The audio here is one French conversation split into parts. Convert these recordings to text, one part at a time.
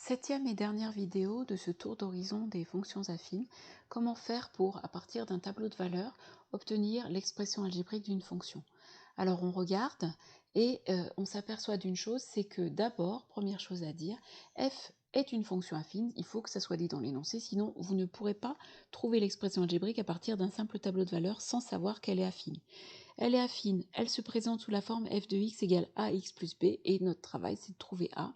Septième et dernière vidéo de ce tour d'horizon des fonctions affines. Comment faire pour, à partir d'un tableau de valeurs, obtenir l'expression algébrique d'une fonction. Alors on regarde et on s'aperçoit d'une chose, c'est que d'abord, première chose à dire, f est une fonction affine, il faut que ça soit dit dans l'énoncé, sinon vous ne pourrez pas trouver l'expression algébrique à partir d'un simple tableau de valeurs sans savoir qu'elle est affine. Elle est affine, elle se présente sous la forme f de x égale ax plus b, et notre travail c'est de trouver a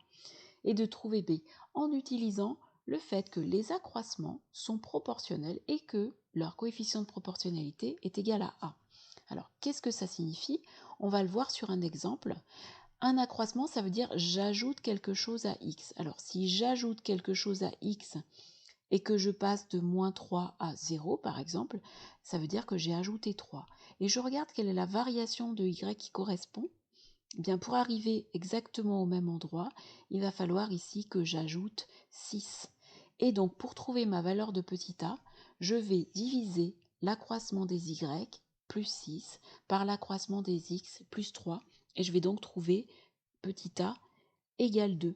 et de trouver b en utilisant le fait que les accroissements sont proportionnels et que leur coefficient de proportionnalité est égal à a. Alors, qu'est-ce que ça signifie? On va le voir sur un exemple. Un accroissement, ça veut dire j'ajoute quelque chose à x. Alors, si j'ajoute quelque chose à x et que je passe de moins 3 à 0, par exemple, ça veut dire que j'ai ajouté 3. Et je regarde quelle est la variation de y qui correspond. Eh bien, pour arriver exactement au même endroit, il va falloir ici que j'ajoute 6. Et donc, pour trouver ma valeur de petit a, je vais diviser l'accroissement des y, plus 6, par l'accroissement des x, plus 3, et je vais donc trouver petit a égale 2.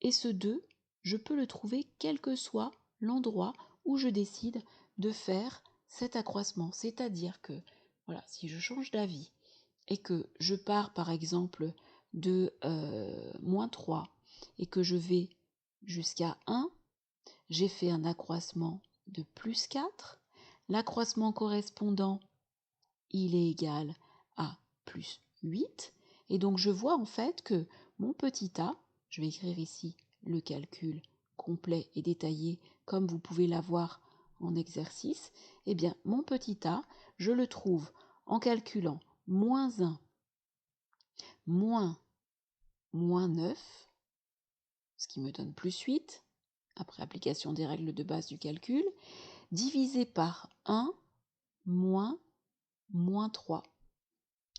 Et ce 2, je peux le trouver quel que soit l'endroit où je décide de faire cet accroissement. C'est-à-dire que, voilà, si je change d'avis, et que je pars par exemple de moins 3 et que je vais jusqu'à 1, j'ai fait un accroissement de plus 4. L'accroissement correspondant, il est égal à plus 8. Et donc je vois en fait que mon petit a, je vais écrire ici le calcul complet et détaillé comme vous pouvez l'avoir en exercice, eh bien mon petit a, je le trouve en calculant moins 1 moins 9, ce qui me donne plus 8, après application des règles de base du calcul, divisé par 1 moins 3,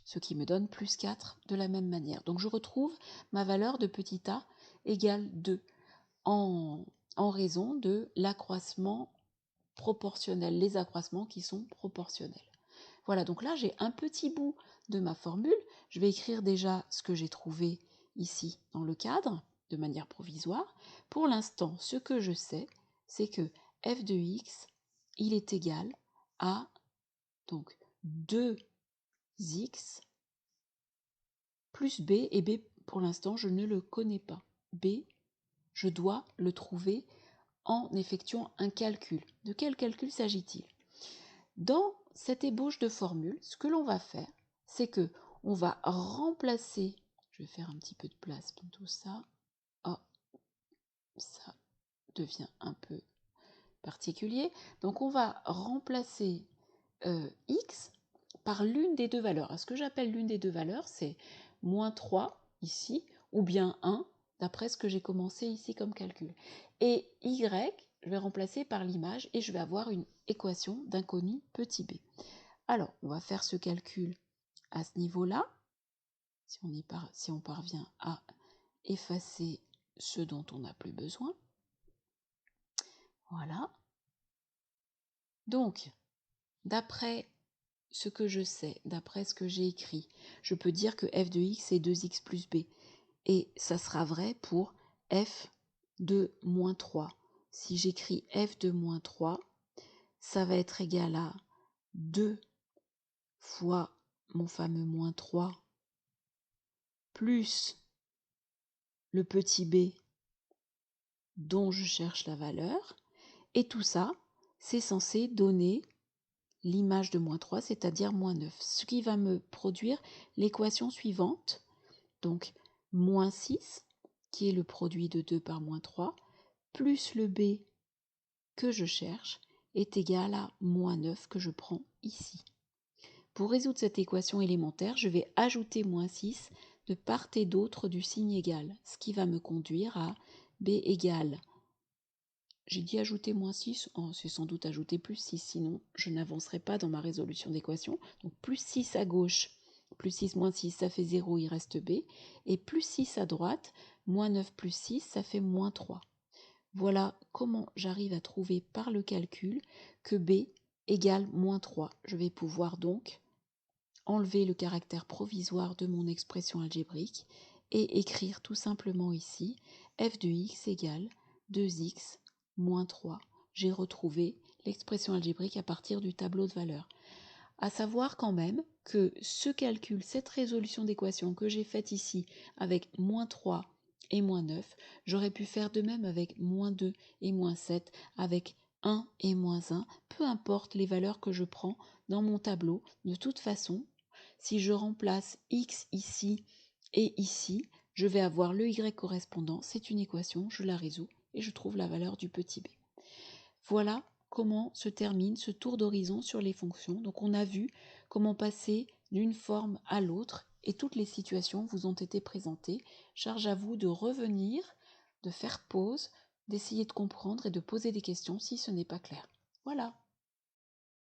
ce qui me donne plus 4 de la même manière. Donc je retrouve ma valeur de petit a égale 2 en raison de l'accroissement proportionnel, les accroissements qui sont proportionnels. Voilà, donc là j'ai un petit bout de ma formule. Je vais écrire déjà ce que j'ai trouvé ici dans le cadre, de manière provisoire. Pour l'instant, ce que je sais, c'est que f de x, il est égal à donc 2x plus b, et b, pour l'instant, je ne le connais pas. B, je dois le trouver en effectuant un calcul. De quel calcul s'agit-il? Dans cette ébauche de formule, ce que l'on va faire, c'est que on va remplacer, je vais faire un petit peu de place pour tout ça, oh, ça devient un peu particulier, donc on va remplacer x par l'une des deux valeurs. Alors, ce que j'appelle l'une des deux valeurs, c'est moins 3 ici, ou bien 1, d'après ce que j'ai commencé ici comme calcul. Et y, je vais remplacer par l'image et je vais avoir une équation d'inconnu petit b. Alors, on va faire ce calcul à ce niveau-là, si on parvient à effacer ce dont on n'a plus besoin. Voilà. Donc, d'après ce que je sais, d'après ce que j'ai écrit, je peux dire que f de x est 2x plus b. Et ça sera vrai pour f de moins 3. Si j'écris f de moins 3, ça va être égal à 2 fois mon fameux moins 3 plus le petit b dont je cherche la valeur. Et tout ça, c'est censé donner l'image de moins 3, c'est-à-dire moins 9. Ce qui va me produire l'équation suivante. Donc, moins 6, qui est le produit de 2 par moins 3, plus le b que je cherche, est égal à moins 9 que je prends ici. Pour résoudre cette équation élémentaire, je vais ajouter moins 6 de part et d'autre du signe égal, ce qui va me conduire à b égale. J'ai dit ajouter moins 6, c'est sans doute ajouter plus 6, sinon je n'avancerai pas dans ma résolution d'équation. Donc plus 6 à gauche, plus 6 moins 6, ça fait 0, il reste b. Et plus 6 à droite, moins 9 plus 6, ça fait moins 3. Voilà comment j'arrive à trouver par le calcul que b égale moins 3. Je vais pouvoir donc enlever le caractère provisoire de mon expression algébrique et écrire tout simplement ici f de x égale 2x moins 3. J'ai retrouvé l'expression algébrique à partir du tableau de valeurs. À savoir quand même que ce calcul, cette résolution d'équation que j'ai faite ici avec moins 3 et moins 9, j'aurais pu faire de même avec moins 2 et moins 7, avec 1 et moins 1, peu importe les valeurs que je prends dans mon tableau. De toute façon, si je remplace x ici et ici, je vais avoir le y correspondant, c'est une équation, je la résous et je trouve la valeur du petit b. Voilà comment se termine ce tour d'horizon sur les fonctions. Donc on a vu comment passer d'une forme à l'autre et toutes les situations vous ont été présentées. Charge à vous de revenir, de faire pause, d'essayer de comprendre et de poser des questions si ce n'est pas clair. Voilà.